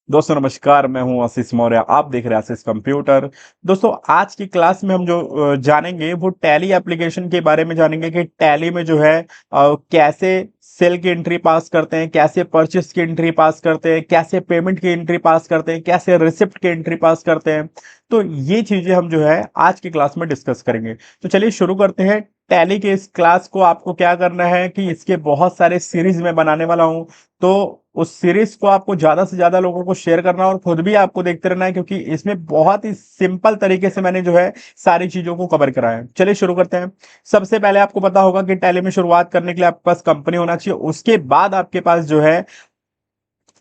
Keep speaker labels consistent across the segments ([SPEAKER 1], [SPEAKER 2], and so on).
[SPEAKER 1] दोस्तों नमस्कार, मैं हूं आशीष मौर्य। आप देख रहे हैं आशीष कंप्यूटर। दोस्तों आज की क्लास में हम जो जानेंगे वो टैली एप्लीकेशन के बारे में जानेंगे कि टैली में जो है कैसे सेल की एंट्री पास करते हैं, कैसे परचेस की एंट्री पास करते हैं, कैसे पेमेंट की एंट्री पास करते हैं, कैसे रिसिप्ट की एंट्री पास करते हैं। तो ये चीजें हम जो है आज की क्लास में डिस्कस करेंगे। तो चलिए शुरू करते हैं। टैली के इस क्लास को आपको क्या करना है कि इसके बहुत सारे सीरीज में बनाने वाला हूं। तो उस सीरीज को आपको ज्यादा से ज्यादा लोगों को शेयर करना और खुद भी आपको देखते रहना है, क्योंकि इसमें बहुत ही सिंपल तरीके से मैंने जो है सारी चीजों को कवर करा है। चलिए शुरू करते हैं। सबसे पहले आपको पता होगा कि टैली में शुरुआत करने के लिए आपके पास कंपनी होना चाहिए, उसके बाद आपके पास जो है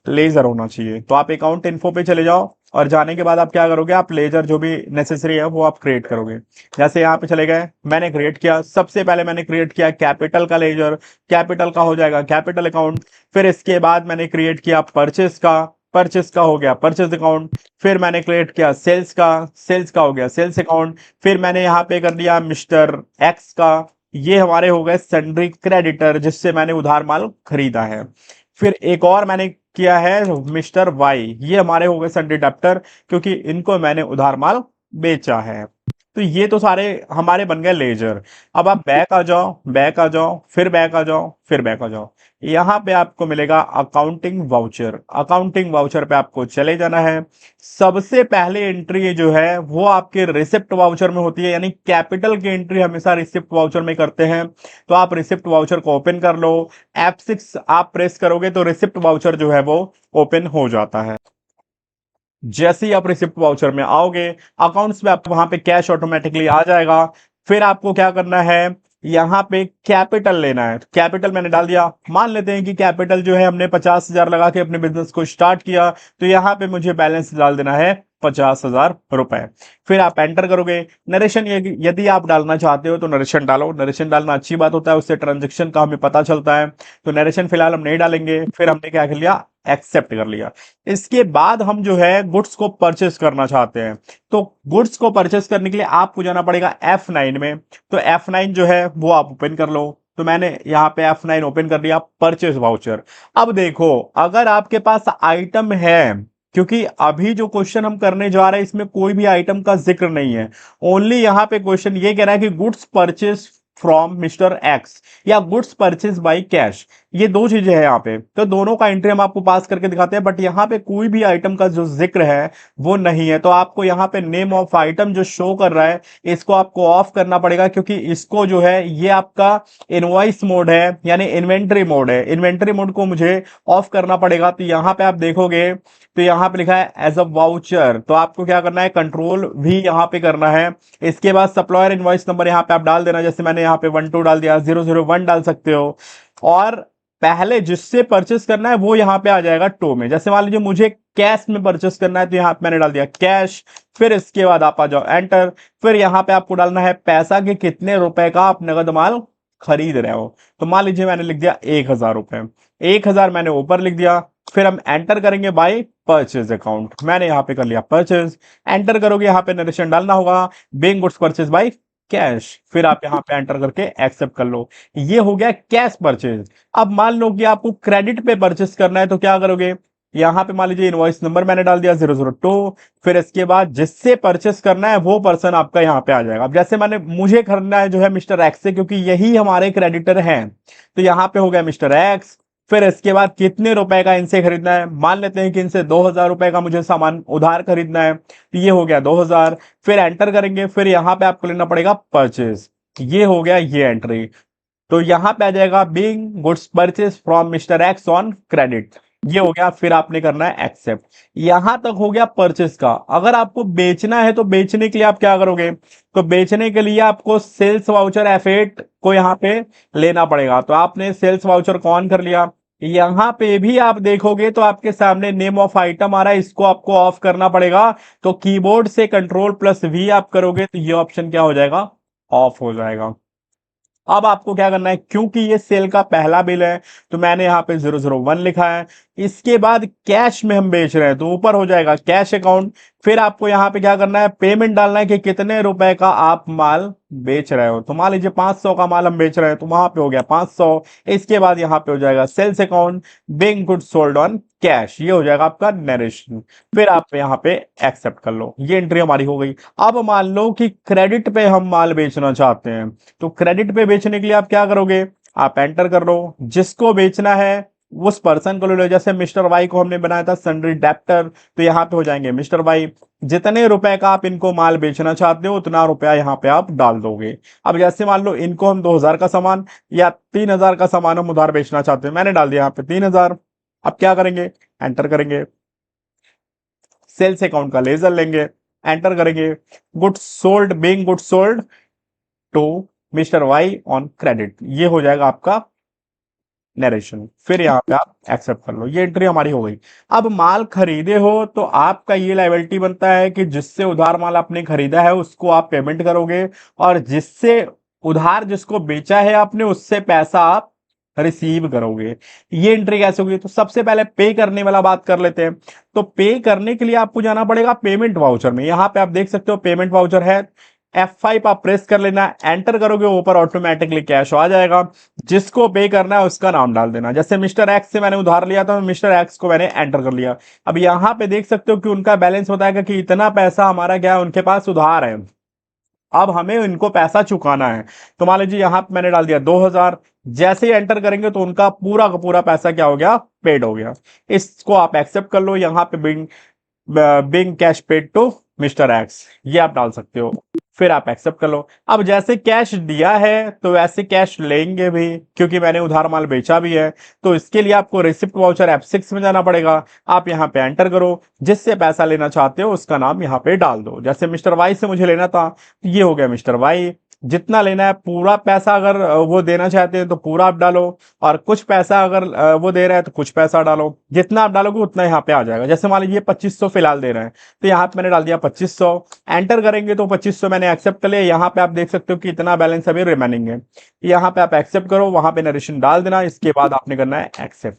[SPEAKER 1] लेजर होना चाहिए। तो आप अकाउंट इन्फो पे चले जाओ और जाने के बाद आप क्या करोगे, आप लेजर जो भी नेसेसरी है वो आप क्रिएट करोगे। जैसे यहाँ पे चले गए, मैंने क्रिएट किया। सबसे पहले मैंने क्रिएट किया कैपिटल का लेजर, कैपिटल का हो जाएगा कैपिटल अकाउंट। फिर इसके बाद मैंने क्रिएट किया परचेस का, परचेस का हो गया परचेस अकाउंट। फिर मैंने क्रिएट किया सेल्स का, सेल्स का हो गया सेल्स अकाउंट। फिर मैंने यहाँ पे कर दिया मिस्टर एक्स का, ये हमारे हो गए सन्ड्री क्रेडिटर जिससे मैंने उधार माल खरीदा है। फिर एक और मैंने किया है मिस्टर वाई, ये हमारे हो गए सन्ड्री डेप्टर, क्योंकि इनको मैंने उधार माल बेचा है। तो ये तो सारे हमारे बन गए लेजर। अब आप बैक आ जाओ, बैक आ जाओ, फिर बैक आ जाओ, फिर बैक आ जाओ। यहां पे आपको मिलेगा अकाउंटिंग वाउचर। अकाउंटिंग वाउचर पे आपको चले जाना है। सबसे पहले एंट्री जो है वो आपके रिसिप्ट वाउचर में होती है, यानी कैपिटल की एंट्री हमेशा रिसिप्ट वाउचर में करते हैं। तो आप रिसिप्ट वाउचर को ओपन कर लो। F6 आप प्रेस करोगे तो रिसिप्ट वाउचर जो है वो ओपन हो जाता है। जैसे ही आप रिसिप्ट वाउचर में आओगे, अकाउंट्स में आप वहां पे कैश ऑटोमेटिकली आ जाएगा। फिर आपको क्या करना है, यहां पे कैपिटल लेना है। कैपिटल मैंने डाल दिया। मान लेते हैं कि कैपिटल जो है हमने 50,000 लगा के अपने बिजनेस को स्टार्ट किया, तो यहां पे मुझे बैलेंस डाल देना है 50,000 रुपए। फिर आप एंटर करोगे। नरेशन यदि आप डालना चाहते हो तो नरेशन डालो, नरेशन डालना अच्छी बात होता है, उससे ट्रांजेक्शन का हमें पता चलता है। तो नरेशन फिलहाल हम नहीं डालेंगे। फिर हमने क्या कर लिया, एक्सेप्ट कर लिया। इसके बाद हम जो है गुड्स को परचेस करना चाहते हैं। तो गुड्स को परचेस करने के लिए आपको जाना पड़ेगा F9 में। तो F9 जो है वो आप ओपन कर लो। तो मैंने यहाँ पे F9 ओपन कर दिया, परचेस वाउचर। अब देखो, अगर आपके पास आइटम है, क्योंकि अभी जो क्वेश्चन हम करने जा रहे हैं इसमें कोई भी आइटम का जिक्र नहीं है। ओनली यहाँ पे क्वेश्चन ये कह रहा है कि goods purchase from mister x या गुड्स परचेस बाई कैश, ये दो चीजें हैं यहाँ पे। तो दोनों का एंट्री हम आपको पास करके दिखाते हैं, बट यहाँ पे कोई भी आइटम का जो जिक्र है वो नहीं है। तो आपको यहाँ पे नेम ऑफ आइटम जो शो कर रहा है इसको आपको ऑफ करना पड़ेगा, क्योंकि इसको जो है ये आपका इनवॉइस मोड है, यानी इन्वेंट्री मोड है। इन्वेंट्री मोड को मुझे ऑफ करना पड़ेगा। तो यहाँ पे आप देखोगे तो यहाँ पे लिखा है एज अ वाउचर, तो आपको क्या करना है, कंट्रोल भी यहाँ पे करना है। इसके बाद सप्लायर इनवॉइस नंबर यहाँ पे आप डाल देना। जैसे मैंने यहाँ पे 12 डाल दिया, 001 डाल सकते हो। और पहले जिससे परचेस करना है वो यहां पे आ जाएगा टो में। जैसे मान लीजिए मुझे कैश में परचेस करना है, तो यहां पे मैंने डाल दिया कैश। फिर इसके बाद आप आ जाओ एंटर। फिर यहां पे आपको डालना है पैसा, के कितने रुपए का आप नगद माल खरीद रहे हो। तो मान लीजिए मैंने लिख दिया 1,000 रुपए, 1,000 मैंने ऊपर लिख दिया। फिर हम एंटर करेंगे बाय परचेज अकाउंट, मैंने यहां पे कर लिया परचेज। एंटर करोगे, यहां पे नरेशन डालना होगा, being goods purchase by cash. फिर आप यहां पे एंटर करके एक्सेप्ट कर लो। ये हो गया कैश परचेज। अब मान लो कि आपको क्रेडिट पे परचेस करना है, तो क्या करोगे, यहां पे मान लीजिए इनवॉइस नंबर मैंने डाल दिया 002। फिर इसके बाद जिससे परचेस करना है वो पर्सन आपका यहां पे आ जाएगा। अब जैसे मुझे खरीदना है जो है मिस्टर एक्स से, क्योंकि यही हमारे क्रेडिटर हैं। तो यहां पे हो गया मिस्टर एक्स। फिर इसके बाद कितने रुपए का इनसे खरीदना है, मान लेते हैं कि इनसे 2,000 रुपए का मुझे सामान उधार खरीदना है, तो ये हो गया 2,000। फिर एंटर करेंगे। फिर यहां पे आपको लेना पड़ेगा परचेज, ये हो गया ये एंट्री। तो यहां पे आ जाएगा being goods purchase from mister x on credit, ये हो गया। फिर आपने करना है एक्सेप्ट। यहां तक हो गया परचेज का। अगर आपको बेचना है तो बेचने के लिए आप क्या करोगे, तो बेचने के लिए आपको सेल्स वाउचर F8 को यहां पे लेना पड़ेगा। तो आपने सेल्स वाउचर को ऑन कर लिया। यहां पे भी आप देखोगे तो आपके सामने नेम ऑफ आइटम आ रहा है, इसको आपको ऑफ करना पड़ेगा। तो कीबोर्ड से कंट्रोल+V आप करोगे तो ये ऑप्शन क्या हो जाएगा, ऑफ हो जाएगा। अब आपको क्या करना है, क्योंकि ये सेल का पहला बिल है तो मैंने यहां पे 001 लिखा है। इसके बाद कैश में हम बेच रहे हैं तो ऊपर हो जाएगा कैश अकाउंट। फिर आपको यहाँ पे क्या करना है, पेमेंट डालना है कि कितने रुपए का आप माल बेच रहे हो। तो मान लीजिए 500 का माल हम बेच रहे हैं तो वहां पे हो गया 500। इसके बाद यहाँ पे हो जाएगा sales account being good sold on cash, ये हो जाएगा आपका नरेशन। फिर आप यहाँ पे एक्सेप्ट कर लो, ये एंट्री हमारी हो गई। अब मान लो कि क्रेडिट पे हम माल बेचना चाहते हैं, तो क्रेडिट पे बेचने के लिए आप क्या करोगे, आप एंटर कर लो जिसको बेचना है उस पर्सन को ले लो। जैसे मिस्टर वाई को हमने बनाया था सन्ड्री डेप्टर, तो यहाँ पे हो जाएंगे मिस्टर वाई। जितने रुपए का आप इनको माल बेचना चाहते हो उतना रुपया यहाँ पे आप डाल दोगे। अब जैसे मान लो इनको हम 2000 का सामान या 3000 का सामान हम उधार बेचना चाहते हैं, मैंने डाल दिया यहाँ पे 3000। अब क्या करेंगे, एंटर करेंगे, सेल्स अकाउंट का लेजर लेंगे, एंटर करेंगे, goods sold being goods sold to mister Y on credit, ये हो जाएगा आपका नरेशन। फिर यहाँ पे आप एक्सेप्ट कर लो, ये एंट्री हमारी हो गई। अब माल खरीदे हो तो आपका ये लायबिलिटी बनता है कि जिससे उधार माल आपने खरीदा है उसको आप पेमेंट करोगे, और जिससे उधार जिसको बेचा है आपने उससे पैसा आप रिसीव करोगे। ये एंट्री कैसे होगी, तो सबसे पहले पे करने वाला बात कर लेते हैं। तो पे करने के लिए आपको जाना पड़ेगा पेमेंट वाउचर में। यहां पे आप देख सकते हो पेमेंट वाउचर है, F5 आप प्रेस कर लेना, एंटर करोगे ऊपर ऑटोमेटिकली कैश आ जाएगा। जिसको पे करना है उसका नाम डाल देना। जैसे मिस्टर एक्स से मैंने उधार लिया था, मिस्टर एक्स को मैंने एंटर कर लिया। अब यहां पे देख सकते हो कि उनका बैलेंस बताएगा कि इतना पैसा हमारा क्या है, उनके पास उधार है, अब हमें इनको पैसा चुकाना है। तो मान लीजिए यहां पे मैंने डाल दिया 2000। जैसे ही एंटर करेंगे तो उनका पूरा का पूरा पैसा क्या हो गया, पेड हो गया। इसको आप एक्सेप्ट कर लो, यहां पे being cash paid to mister X, ये आप डाल सकते हो। फिर आप एक्सेप्ट कर लो। अब जैसे कैश दिया है तो वैसे कैश लेंगे भी, क्योंकि मैंने उधार माल बेचा भी है। तो इसके लिए आपको रिसिप्ट वाउचर F6 में जाना पड़ेगा। आप यहाँ पे एंटर करो, जिससे पैसा लेना चाहते हो उसका नाम यहाँ पे डाल दो। जैसे मिस्टर वाई से मुझे लेना था, तो ये हो गया मिस्टर वाई। जितना लेना है पूरा पैसा अगर वो देना चाहते हैं तो पूरा आप डालो, और कुछ पैसा अगर वो दे रहा है तो कुछ पैसा डालो। जितना आप डालोगे उतना यहाँ पे आ जाएगा। जैसे मान लीजिए 2500 फिलहाल दे रहे हैं, तो यहाँ पे मैंने डाल दिया 2500। एंटर करेंगे तो 2500 मैंने एक्सेप्ट कर लिया। यहाँ पे आप देख सकते हो कि इतना बैलेंस अभी रिमेनिंग है, यहाँ पे आप एक्सेप्ट करो, वहां पे नरेशन डाल देना, इसके बाद आपने करना है एक्सेप्ट।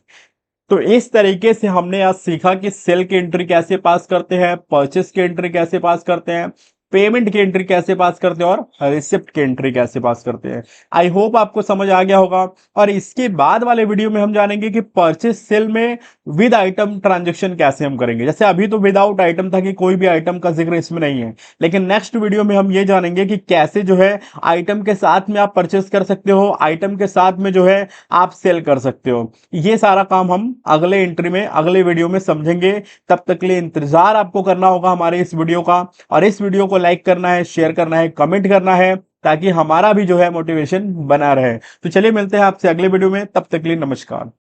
[SPEAKER 1] तो इस तरीके से हमने आज सीखा कि सेल की एंट्री कैसे पास करते हैं, परचेस की एंट्री कैसे पास करते हैं, पेमेंट की एंट्री कैसे पास करते हैं, और रिसिप्ट की एंट्री कैसे पास करते हैं। आई होप आपको समझ आ गया होगा। और इसके बाद वाले वीडियो में हम जानेंगे कि परचेस सेल में विद आइटम ट्रांजेक्शन कैसे हम करेंगे। जैसे अभी तो विदाउट आइटम था कि कोई भी आइटम का जिक्र इसमें नहीं है, लेकिन नेक्स्ट वीडियो में हम ये जानेंगे कि कैसे जो है आइटम के साथ में आप परचेस कर सकते हो, आइटम के साथ में जो है आप सेल कर सकते हो। ये सारा काम हम अगले एंट्री में अगले वीडियो में समझेंगे। तब तक के लिए इंतजार आपको करना होगा हमारे इस वीडियो का, और इस वीडियो को लाइक करना है, शेयर करना है, कमेंट करना है, ताकि हमारा भी जो है मोटिवेशन बना रहे। तो चलिए मिलते हैं आपसे अगले वीडियो में, तब तक के लिए नमस्कार।